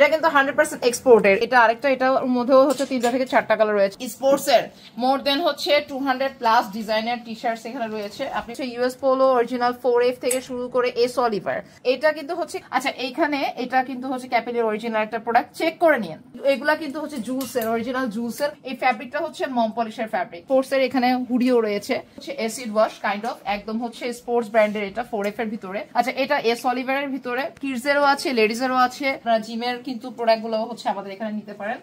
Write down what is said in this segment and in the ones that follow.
এটা কিন্তু 100% এক্সপোর্টের। এটা আরেকটা, এটার মধ্যেও হচ্ছে 3টা থেকে 4টা কালার রয়েছে। স্পোর্টস এর মোর দেন হচ্ছে 200+ ডিজাইনের টি-শার্টস এখানে রয়েছে। আপনি ইউএস পোলো অরিজিনাল 4F থেকে শুরু করে এস অলিভার, এটা কিন্তু হচ্ছে আচ্ছা এইখানে এটা কিন্তু হচ্ছে ক্যাপেলের অরিজিনাল একটা প্রোডাক্ট, চেক করে নিন। এগুলা কিন্তু হচ্ছে জুলসের অরিজিনাল জুলসের। এই ফ্যাব্রিকটা হচ্ছে মম পলিশের ফ্যাব্রিক। স্পোর্টস এর এখানে হুডিও রয়েছে, হচ্ছে অ্যাসিড ওয়াশ কাইন্ড অফ, একদম হচ্ছে স্পোর্টস ব্র্যান্ডের। এটা 4F এর ভিতরে। আচ্ছা এটা এস অলিভারের ভিতরে কিডসেরও আছে, লেডিজেরও আছে। আপনারা জিমের কিন্তু প্রোডাক্ট গুলো হচ্ছে আমাদের এখানে নিতে পারেন।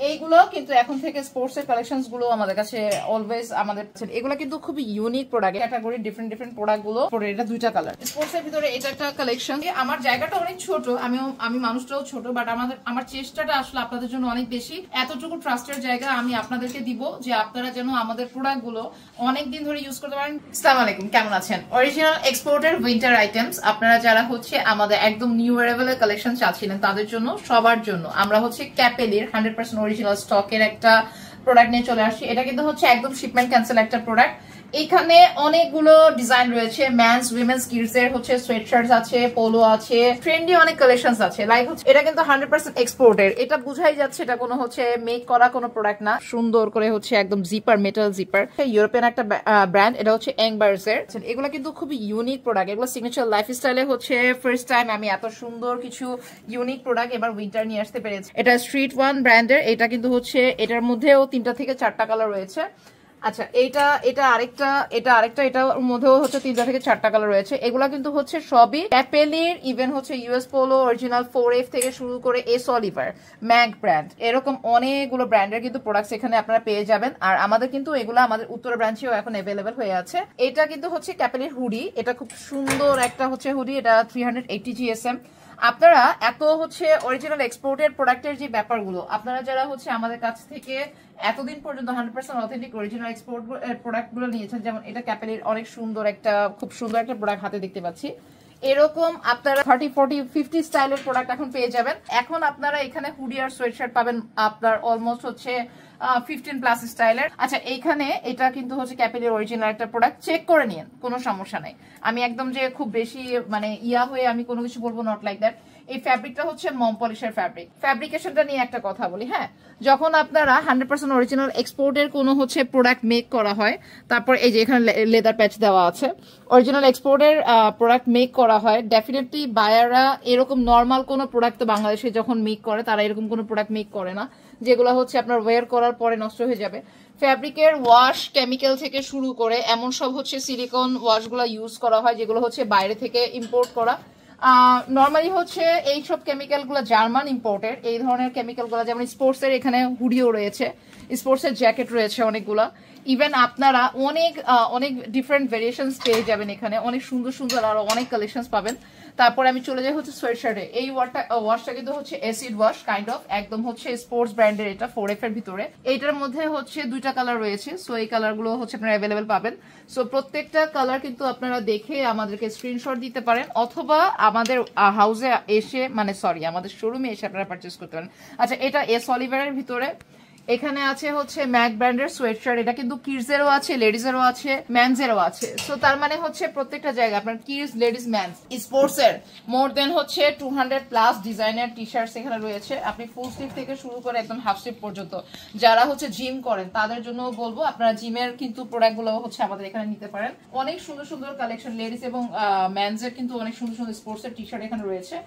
এইগুলো কিন্তু এখন থেকে স্পোর্টস এর কালেকশনস গুলো আমাদের কাছে অলওয়েজ আমাদের, এগুলো কিন্তু খুবই unique product, category different product গুলো। এটা 2টা কালার। স্পোর্টস এর ভিতরে এটা একটা কালেকশন। আমার জায়গাটা অনেক ছোট, আমি মানুষটাও ছোট, বাট আমার চেষ্টাটা আসলে আপনাদের জন্য অনেক বেশি। এতটুকু ট্রাস্টের জায়গা আমি আপনাদেরকে দিব যে আপনারা যেন আমাদের প্রোডাক্ট গুলো অনেকদিন ধরে ইউজ করতে পারেন। আসসালামু আলাইকুম, কেমন আছেন? অরিজিনাল এক্সপোর্টের উইন্টার আইটেমস আপনারা যারা হচ্ছে আমাদের একদম নিউ অ্যারাইভেল কালেকশন চাচ্ছিলেন তাদের জন্য, সবার জন্য আমরা হচ্ছে ক্যাপেলের 100% অরিজিনাল স্টকের একটা প্রোডাক্ট নিয়ে চলে আসছি। এটা কিন্তু হচ্ছে একদম শিপমেন্ট ক্যান্সেল একটা প্রোডাক্ট। এখানে অনেকগুলো ডিজাইন রয়েছে, মেন্স উইমেন্স কিডস এর হচ্ছে সোয়েটশার্টস আছে, পোলো আছে, ট্রেন্ডি অনেক কালেকশনস আছে। লাইক হচ্ছে এটা কিন্তু 100% এক্সপোর্টের। এটা বুঝাই যাচ্ছে এটা কোনো হচ্ছে মেক করা কোনো প্রোডাক্ট না। সুন্দর করে হচ্ছে একদম জিপার, মেটাল জিপার, ইউরোপিয়ান একটা ব্র্যান্ড। এটা হচ্ছে এংবার্স এর। এগুলো কিন্তু খুবই ইউনিক প্রোডাক্ট। এগুলো সিগনেচার লাইফস্টাইলে হচ্ছে ফার্স্ট টাইম আমি এত সুন্দর কিছু ইউনিক প্রোডাক্ট এবার উইন্টার নিয়ে আসতে পেরেছি। এটা স্ট্রিট ওয়ান ব্র্যান্ডের। এটা কিন্তু হচ্ছে এটার মধ্যেও 3টা থেকে 4টা কালার রয়েছে। আচ্ছা এটা আরেকটা, এটার মধ্যেও হচ্ছে 3টা থেকে 4টা কালার রয়েছে। এগুলা কিন্তু হচ্ছে সবই ক্যাপেলের, ইভেন হচ্ছে ইউএস পোলো অরিজিনাল 4F থেকে শুরু করে এস অলিভার, ম্যাক ব্র্যান্ড, এরকম অনেকগুলো ব্র্যান্ডের কিন্তু প্রোডাক্টস এখানে আপনারা পেয়ে যাবেন। আর আমাদের কিন্তু এগুলো আমাদের উত্তর ব্রাঞ্চেও এখন অ্যাভেলেবেল হয়ে আছে। এটা কিন্তু হচ্ছে ক্যাপেলের হুডি। এটা খুব সুন্দর একটা হচ্ছে হুডি। এটা 380 GSM। আপনারা এত হচ্ছে অরিজিনাল এক্সপোর্টের প্রোডাক্টের যে ব্যাপারগুলো, আপনারা যারা হচ্ছে আমাদের কাছ থেকে এতদিন পর্যন্ত 100% অথেন্টিক অরিজিনাল এক্সপোর্ট প্রোডাক্ট গুলো নিয়েছেন, যেমন এটা ক্যাপেলের অনেক সুন্দর একটা, খুব সুন্দর একটা প্রোডাক্ট হাতে দেখতে পাচ্ছি। এরকম আপনারা 30, 40, 50 স্টাইলের প্রোডাক্ট এখন পেয়ে যাবেন। এখন আপনারা এখানে হুডি আর সোয়েটশার্ট পাবেন আপনার অলমোস্ট হচ্ছে 15+ স্টাইলের। আচ্ছা এইখানে এটা কিন্তু হচ্ছে ক্যাপেলের অরিজিনাল একটা প্রোডাক্ট, চেক করে নিন, কোনো সমস্যা নাই। আমি একদম যে খুব বেশি মানে হয়ে আমি কোনো কিছু বলবো, নট লাইক দ্যাট। এই ফ্যাব্রিকটা হচ্ছে মম পলিশের ফ্যাব্রিক। ফ্যাব্রিকেশনটা নিয়ে একটা কথা বলি, হ্যাঁ, যখন আপনারা 100% অরিজিনাল এক্সপোর্টের কোনো হচ্ছে প্রোডাক্ট মেক করা হয়, তারপর এই যে এখানে লেদার প্যাচ দেওয়া আছে, অরিজিনাল এক্সপোর্টের প্রোডাক্ট মেক করা হয়, ডেফিনেটলি বায়াররা এরকম নর্মাল কোনো প্রোডাক্ট তো বাংলাদেশে যখন মেক করে তারা এরকম কোনো প্রোডাক্ট মেক করে না যেগুলো হচ্ছে আপনার ওয়্যার করার পরে নষ্ট হয়ে যাবে। ফ্যাব্রিকের ওয়াশ কেমিক্যাল থেকে শুরু করে এমন সব হচ্ছে সিলিকন ওয়াশগুলো ইউজ করা হয় যেগুলো হচ্ছে বাইরে থেকে ইম্পোর্ট করা। নর্মালি হচ্ছে এইসব কেমিক্যাল গুলো জার্মান ইম্পোর্টের। এই ধরনের কেমিক্যাল গুলো, যেমন স্পোর্টস এর এখানে হুডিও রয়েছে, স্পোর্টস এর জ্যাকেট রয়েছে অনেকগুলা। ইভেন আপনারা অনেক ডিফারেন্ট ভেরিয়েশনস পেয়ে যাবেন এখানে, অনেক সুন্দর সুন্দর আরো অনেক কালেকশনস পাবেন। তারপরে আমি চলে যাই হচ্ছে সোয়েটশার্টে। এই ওয়াশটা কিন্তু হচ্ছে অ্যাসিড ওয়াশ কাইন্ড অফ, একদম হচ্ছে স্পোর্টস ব্র্যান্ডের। এটা 4F এর ভিতরে। এইটার মধ্যে হচ্ছে 2টা কালার রয়েছে। সো এই কালার গুলো হচ্ছে আপনারা অ্যাভেলেবেল পাবেন। সো প্রত্যেকটা কালার কিন্তু আপনারা দেখে আমাদেরকে স্ক্রিনশট দিতে পারেন, অথবা আমাদের হাউসে এসে, মানে সরি আমাদের শোরুমে এসে আপনারা পারচেস করতে পারেন। আচ্ছা এটা এস অলিভারের ভিতরে। এখানে আছে হচ্ছে ম্যাক ব্র্যান্ডের সোয়েটশার্ট। এটা কিন্তু কিডসেরও আছে, লেডিজেরও আছে, মেন্সেরও আছে। সো তার মানে হচ্ছে প্রত্যেকটা জায়গায় আপনার কিডস, লেডিস, মেন্স। স্পোর্টস এর মোর দেন হচ্ছে 200+ ডিজাইনের টি-শার্টস এখানে রয়েছে। আপনি ফুল স্লিভ থেকে শুরু করে একদম হাফ স্লিভ পর্যন্ত, যারা হচ্ছে জিম করেন তাদের জন্য বলবো আপনারা জিমের কিন্তু প্রোডাক্ট গুলো হচ্ছে আমাদের এখানে নিতে পারেন। অনেক সুন্দর সুন্দর কালেকশন লেডিস এবং মেন্সের কিন্তু অনেক সুন্দর সুন্দর স্পোর্টস এর টি-শার্ট এখানে রয়েছে।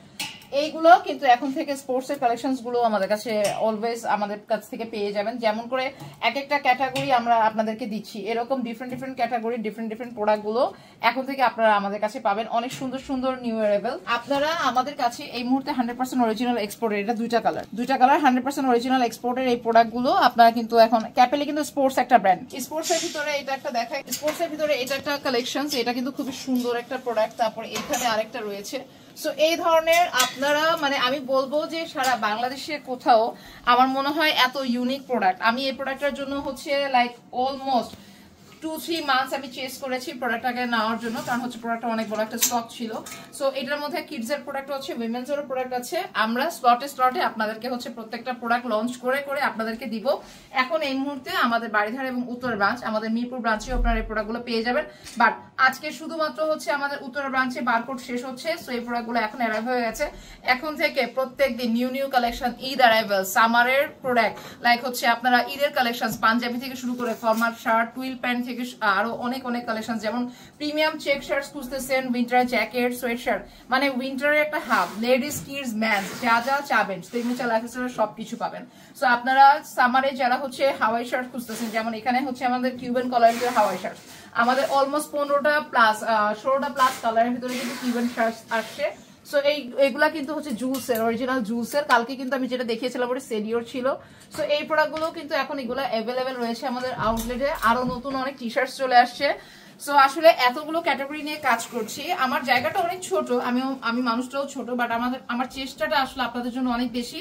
এইগুলো কিন্তু এখন থেকে স্পোর্টস এর কালেকশনস গুলো আমাদের কাছে অলওয়েজ আমাদের কাছ থেকে পেয়ে যাবেন। যেমন করে এক একটা ক্যাটাগরি আমরা আপনাদেরকে দিচ্ছি, এরকম ডিফারেন্ট ক্যাটাগরি ডিফারেন্ট প্রোডাক্ট গুলো এখন থেকে আপনারা আমাদের কাছে পাবেন। অনেক সুন্দর সুন্দর নিউ অ্যারাইভেল আপনারা আমাদের কাছে এই মুহূর্তে 100% অরিজিনাল এক্সপোর্টের। এটা 2টা কালার 100% অরিজিনাল এক্সপোর্টের এই প্রোডাক্ট গুলো আপনারা কিন্তু এখন ক্যাপেলে কিন্তু স্পোর্টস একটা ব্র্যান্ড। স্পোর্টস এর ভিতরে এটা একটা দেখাই, স্পোর্টস এর ভিতরে এটা একটা কালেকশন। এটা কিন্তু খুবই সুন্দর একটা প্রোডাক্ট। তারপর এখানে আরেকটা রয়েছে। সো এই ধরনের আপনারা, মানে আমি বলবো যে সারা বাংলাদেশে কোথাও আমার মনে হয় এত ইউনিক প্রোডাক্ট, আমি এই প্রোডাক্টটার জন্য হচ্ছে লাইক অলমোস্ট 2-3 মান্থস আমি চেস করেছি প্রোডাক্টটাকে নেওয়ার জন্য, কারণ হচ্ছে প্রোডাক্টটা অনেক বড় একটা স্টক ছিল। সো এটার মধ্যে কিডস এর প্রোডাক্ট আছে, উইমেন্স এর প্রোডাক্ট আছে। আমরা স্লটে আপনাদেরকে হচ্ছে প্রত্যেকটা প্রোডাক্ট লঞ্চ করে আপনাদেরকে দিব। এখন এই মুহূর্তে আমাদের বাড়িধারা এবং উত্তর ব্রাঞ্চ, আমাদের মিরপুর ব্রাঞ্চে আপনারা এই প্রোডাক্টগুলো পেয়ে যাবেন। বাট আজকে শুধুমাত্র হচ্ছে আমাদের উত্তর ব্রাঞ্চে বারকোড শেষ হচ্ছে, সো এই প্রোডাক্টগুলো এখন অ্যারাইভ হয়ে গেছে। এখন থেকে প্রত্যেকদিন নিউ কালেকশন, ঈদ অ্যারাইভাল, সামারের প্রোডাক্ট, লাইক হচ্ছে আপনারা ঈদের কালেকশন, পাঞ্জাবি থেকে শুরু করে ফর্মাল শার্ট, টুইল প্যান্ট থেকে আরো অনেক কালেকশন, যেমন প্রিমিয়াম চেক শার্টস খুঁজতেছেন, উইন্টার জ্যাকেট, সোয়েট শার্ট, মানে উইন্টারের একটা হাব, লেডিস কিডস ম্যান, যা যা চাবেন সিগনেচার লাইফস্টাইলের সবকিছু পাবেন। সো আপনারা সামারে যারা হচ্ছে হাওয়াই শার্ট খুঁজতেছেন, যেমন এখানে হচ্ছে আমাদের কিউবান কালারের হাওয়াই শার্ট, আমাদের অলমোস্ট 15টা প্লাস 16টা প্লাস কালারের ভিতরে কিন্তু কিউবান শার্ট আসছে। সো এইগুলা কিন্তু হচ্ছে জুলসের, অরিজিনাল জুলসের। কালকে কিন্তু আমি যেটা দেখিয়েছিলাম ওটা সেলিওর ছিল। সো এই প্রোডাক্টগুলো কিন্তু এখন এগুলো অ্যাভেলেবেল রয়েছে আমাদের আউটলেটে। আরো নতুন অনেক টি শার্টস চলে আসছে। সো আসলে এতগুলো ক্যাটাগরি নিয়ে কাজ করছি, আমার জায়গাটা অনেক ছোট, আমি মানুষটাও ছোট, বাট আমার চেষ্টাটা আসলে আপনাদের জন্য অনেক বেশি।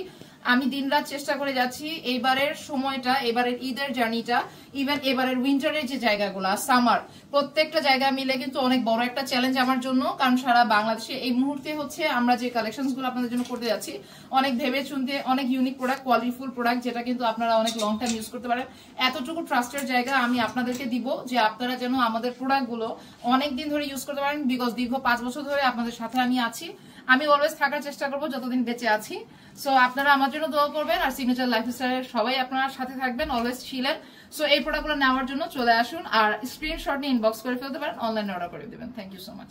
আমি দিনরাত চেষ্টা করে যাচ্ছি এবারের সময়টা, এবারের ঈদের জার্নিটা, ইভেন এবারের উইন্টারের যে জায়গাগুলো, সামার, প্রত্যেকটা জায়গা মিলে কিন্তু অনেক বড় একটা চ্যালেঞ্জ আমার জন্য। কারণ সারা বাংলাদেশে এই মুহূর্তে হচ্ছে আমরা যে কালেকশনস গুলো আপনাদের জন্য করতে যাচ্ছি, অনেক ভেবে চিন্তে, অনেক ইউনিক প্রোডাক্ট, কোয়ালিটিফুল প্রোডাক্ট, যেটা কিন্তু আপনারা অনেক লং টাইম ইউজ করতে পারেন। এতটুকু ট্রাস্টের জায়গা আমি আপনাদেরকে দিব যে আপনারা যেন আমাদের প্রোডাক্টগুলো অনেক দিন ধরে ইউজ করতে পারেন, বিকজ দীর্ঘ 5 বছর ধরে আপনাদের সাথে আমি আছি। আমি অলওয়েজ থাকার চেষ্টা করবো যতদিন বেঁচে আছি। সো আপনারা আমার জন্য দোয়া করবেন, আর সিগনেচার লাইফস্টাইলের সবাই আপনারা সাথে থাকবেন, অলওয়েজ ছিলেন। সো এই প্রোডাক্টগুলো নেওয়ার জন্য চলে আসুন, আর স্ক্রিনশট নিয়ে ইনবক্স করে ফেলতে পারেন, অনলাইনে অর্ডার করে দেবেন। Thank you so much.